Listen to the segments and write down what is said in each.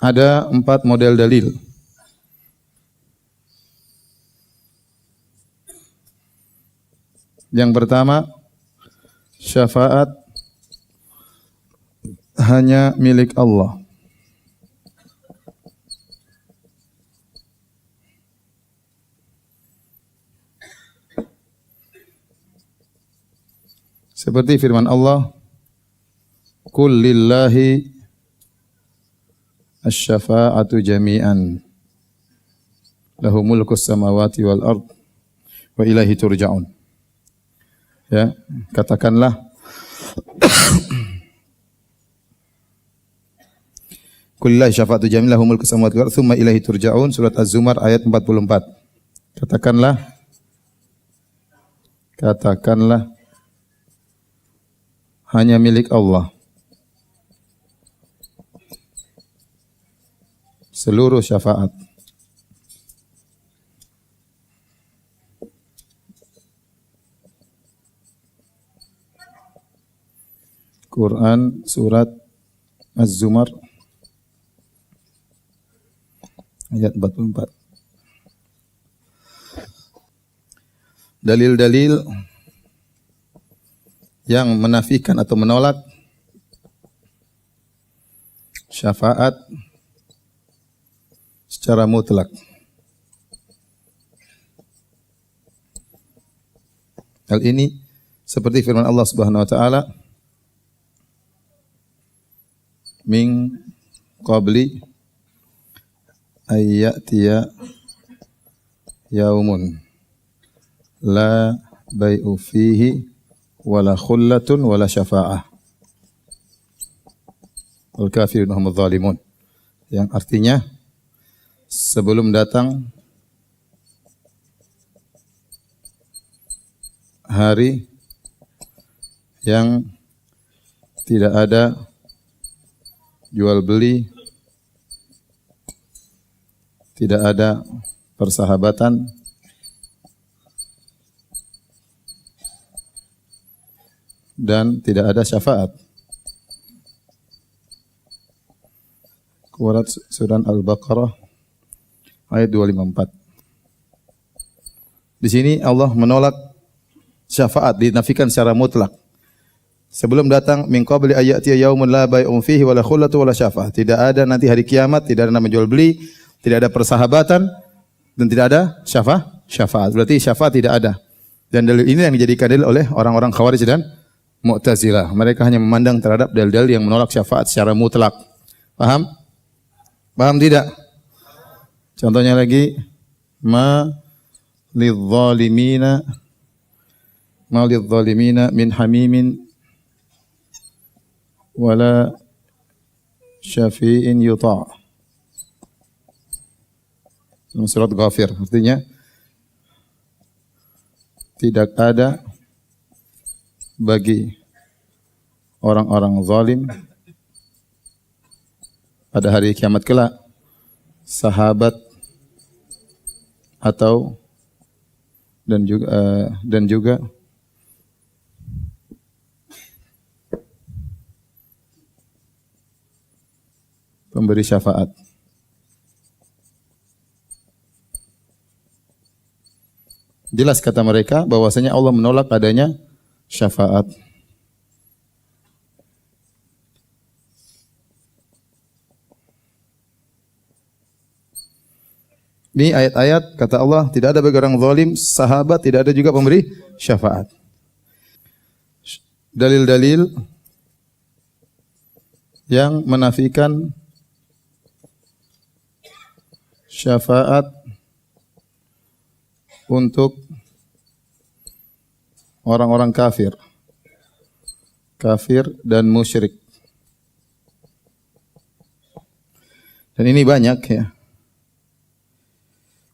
ada 4 model dalil. Yang pertama, syafaat hanya milik Allah. Seperti firman Allah, "Qul lillahi asy-syafa'atu jami'an. Lahu mulkus samawati wal ard wa ilaihi turja'un." Ya, katakanlah Qul lillahi syafa'atu jami'an lahu mulkus samawati wal ard tsumma ilaihi turja'un, surat Az-Zumar ayat 44. Katakanlah hanya milik Allah seluruh syafaat. Quran surat Az-Zumar ayat 44. Dalil-dalil yang menafikan atau menolak syafaat secara mutlak. Hal ini seperti firman Allah Subhanahu wa taala, "Min qabli ayyatiya yaumun la bai'u fihi wala khullatun wala syafa'ah wal kafirun humudz zalimun." Yang artinya, sebelum datang hari yang tidak ada jual beli, tidak ada persahabatan, dan tidak ada syafaat. Surat Al-Baqarah ayat 254. Di sini Allah menolak syafaat, dinafikan secara mutlak. Sebelum datang min qabli ayyatiya yaumun la bai'un fihi wala khullatu wala syafa'ah. Tidak ada nanti hari kiamat, tidak ada nama jual beli, tidak ada persahabatan, dan tidak ada syafaat. Berarti syafaat tidak ada. Dan dalil ini yang dijadikan dalil oleh orang-orang Khawarij dan Mu'tazilah. Mereka hanya memandang terhadap dalil-dalil yang menolak syafaat secara mutlak. Paham? Paham tidak? Contohnya lagi, ma lidzalimina min hamimin wala syafi'in yuta'. Surat Ghafir, artinya tidak ada bagi orang-orang zalim pada hari kiamat kelak sahabat atau dan juga pemberi syafaat. Jelas kata mereka bahwasanya Allah menolak adanya syafaat. Ini ayat-ayat kata Allah, tidak ada bagi orang zalim sahabat, tidak ada juga pemberi syafaat. Dalil-dalil yang menafikan syafaat untuk orang-orang kafir dan musyrik. Dan ini banyak ya.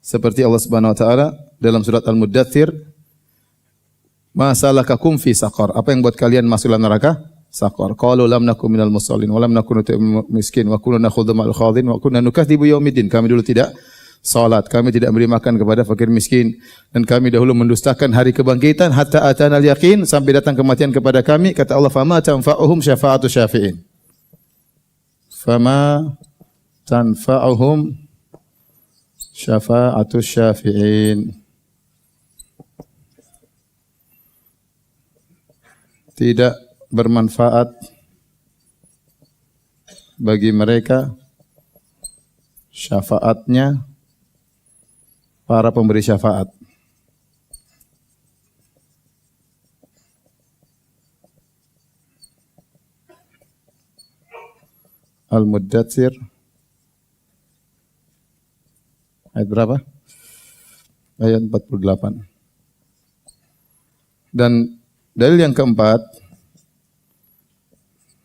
Seperti Allah Subhanahu wa taala dalam surat Al-Muddatsir, "Ma salakakum fi saqar?" Apa yang buat kalian masuk dalam neraka? Saqar. Qalu lam nakum minal musallin wa lam nakun nut'imul miskin wa kunna nakhudhu ma'al khadhin wa kunna nukadzibu yaumiddin. Kami dulu tidak salat, kami tidak memberi makan kepada fakir miskin, dan kami dahulu mendustakan hari kebangkitan hatta atanal yaqin, sampai datang kematian kepada kami. Kata Allah, "Fama tanfa'uhum syafa'atu syafi'in." Fama tanfa'uhum syafa'atus syafi'in. Tidak bermanfaat bagi mereka syafaatnya para pemberi syafaat. Al-Muddatsir ayat berapa? Ayat 48. Dan dalil yang keempat,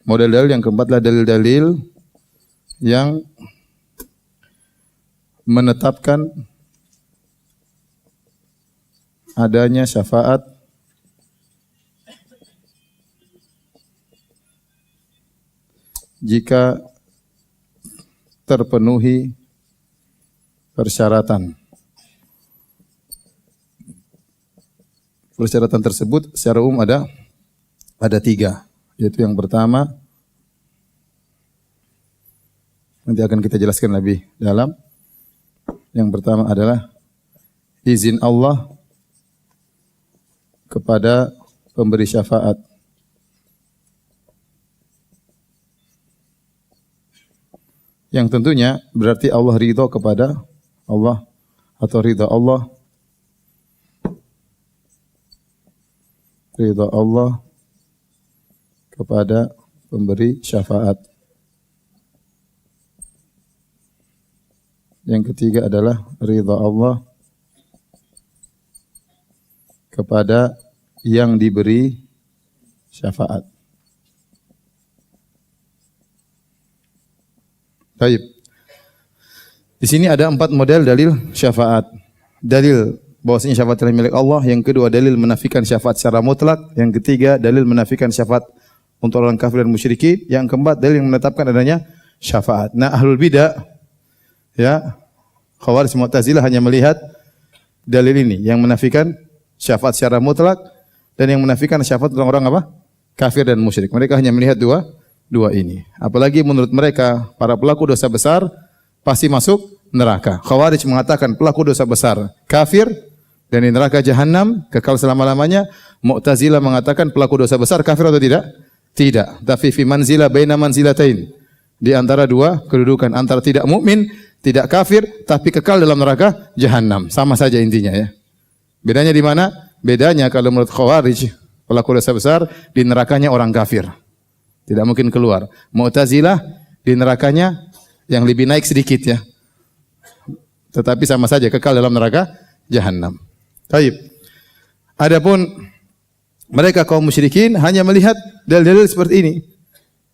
model dalil yang keempat adalah dalil-dalil yang menetapkan adanya syafaat jika terpenuhi persyaratan. Persyaratan tersebut secara umum ada tiga, yaitu yang pertama, nanti akan kita jelaskan lebih dalam. Yang pertama adalah izin Allah kepada pemberi syafaat. Yang tentunya berarti Allah ridha kepada Allah atau ridha Allah kepada pemberi syafaat. Yang ketiga adalah ridha Allah kepada yang diberi syafaat. Baik. Di sini ada 4 model dalil syafaat. Dalil bahwasanya syafaat adalah milik Allah. Yang kedua, dalil menafikan syafaat secara mutlak. Yang ketiga, dalil menafikan syafaat untuk orang kafir dan musyrikin. Yang keempat, dalil yang menetapkan adanya syafaat. Nah, ahlul bidah, ya, Khawarij, Mu'tazilah hanya melihat dalil ini yang menafikan syafaat secara mutlak dan yang menafikan syafaat untuk orang apa? Kafir dan musyrik. Mereka hanya melihat dua ini. Apalagi menurut mereka para pelaku dosa besar pasti masuk neraka. Khawarij mengatakan pelaku dosa besar kafir dan di neraka jahanam kekal selama-lamanya. Mu'tazilah mengatakan pelaku dosa besar kafir atau tidak? Tidak. Tapi fi manzilah baina manzilatain. Di antara dua kedudukan, antara tidak mukmin, tidak kafir tapi kekal dalam neraka jahanam. Sama saja intinya ya. Bedanya di mana? Bedanya kalau menurut Khawarij pelaku dosa besar di nerakanya orang kafir. Tidak mungkin keluar. Mu'tazilah di nerakanya yang lebih naik sedikit ya. Tetapi sama saja kekal dalam neraka jahanam. Baik. Adapun mereka kaum musyrikin hanya melihat dalil-dalil seperti ini.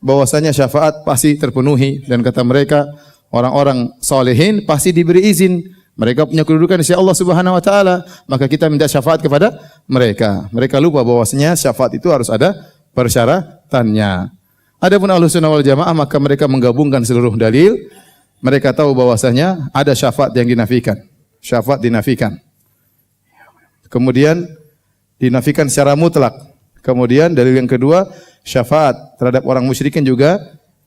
Bahwasanya syafaat pasti terpenuhi dan kata mereka orang-orang salihin pasti diberi izin. Mereka punya kedudukan di sisi Allah Subhanahu wa taala, maka kita minta syafaat kepada mereka. Mereka lupa bahwasanya syafaat itu harus ada persyaratannya. Adapun Ahlus Sunnah wal Jamaah maka mereka menggabungkan seluruh dalil. Mereka tahu bahwasanya ada syafaat yang dinafikan. Syafaat dinafikan. Kemudian dinafikan secara mutlak. Kemudian dalil yang kedua, syafaat terhadap orang musyrikin juga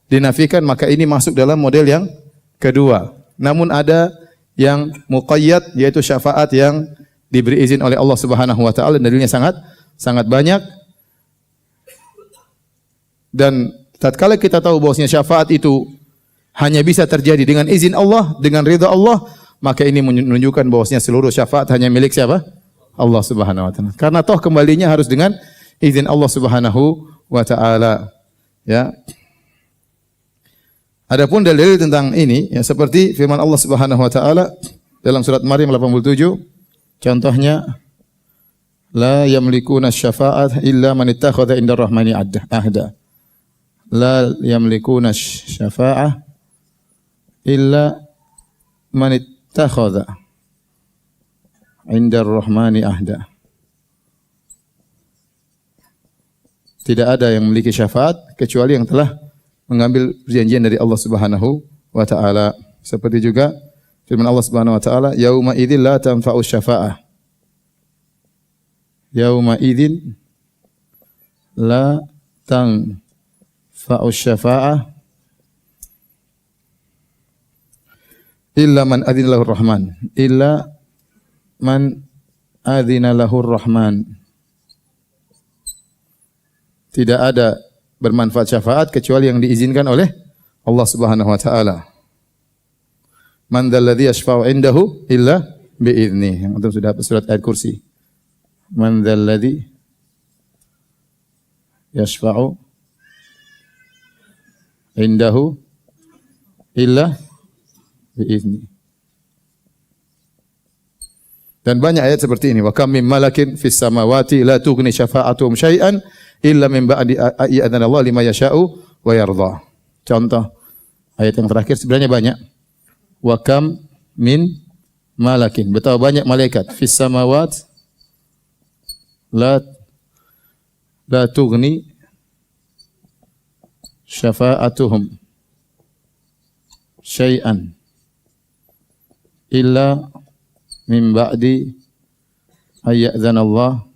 dinafikan, maka ini masuk dalam model yang kedua. Namun ada yang muqayyad, yaitu syafaat yang diberi izin oleh Allah Subhanahu wa taala, dalilnya sangat banyak. Dan tatkala kita tahu bahwasanya syafaat itu hanya bisa terjadi dengan izin Allah, dengan ridha Allah, maka ini menunjukkan bahwasanya seluruh syafaat hanya milik siapa? Allah Subhanahu wa taala. Karena toh kembalinya harus dengan izin Allah Subhanahu wa taala. Ya. Adapun dalil tentang ini ya seperti firman Allah Subhanahu wa taala dalam surat Maryam 87, contohnya la yamlikuna syafa'at illa man ittakhadha indar rahmani ahda. La yamlikuna syafa'ah illa man ittakhadha indar rahmani ahda. Tidak ada yang memiliki syafaat kecuali yang telah mengambil perjanjian dari Allah Subhanahu wa taala. Seperti juga firman Allah Subhanahu wa taala, yauma idzil la tanfa'u syafa'ah. Yauma idzin la tanfa'u syafa'ah illa man adzina lahur rahman. Illa man adzina lahur rahman. Tidak ada bermanfaat syafaat kecuali yang diizinkan oleh Allah Subhanahu wa taala. Man dzalladzi yashfa'u indahu illa bi'idznih. Yang antum sudah hafal surat ayat kursi. Man dzalladzi yashfa'u indahu illa bi'idznih. Dan banyak ayat seperti ini. Wa kam min malakin fis samawati la tughni syafa'atuhum syai'an illa min ba'di ayyadana Allah lima yasha'u wa yarda. Contoh ayat yang terakhir sebenarnya banyak. Wa kam min malakin. Betapa banyak malaikat fis samawat la tughni syafa'atuhum syai'an illa min ba'di ayyadana Allah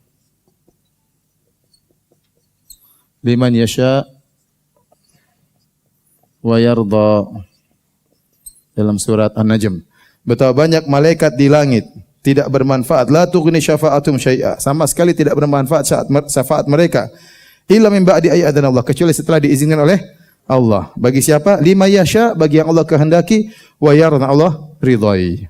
liman yasha wa yarda. Dalam surat An-Najm. Betapa banyak malaikat di langit tidak bermanfaat. La tughni syafa'atum syai'a. Sama sekali tidak bermanfaat syafaat mereka. Illa min ba'di ayyadana Allah. Kecuali setelah diizinkan oleh Allah. Bagi siapa? Lima yasha, bagi yang Allah kehendaki, wa yarda Allah ridhai.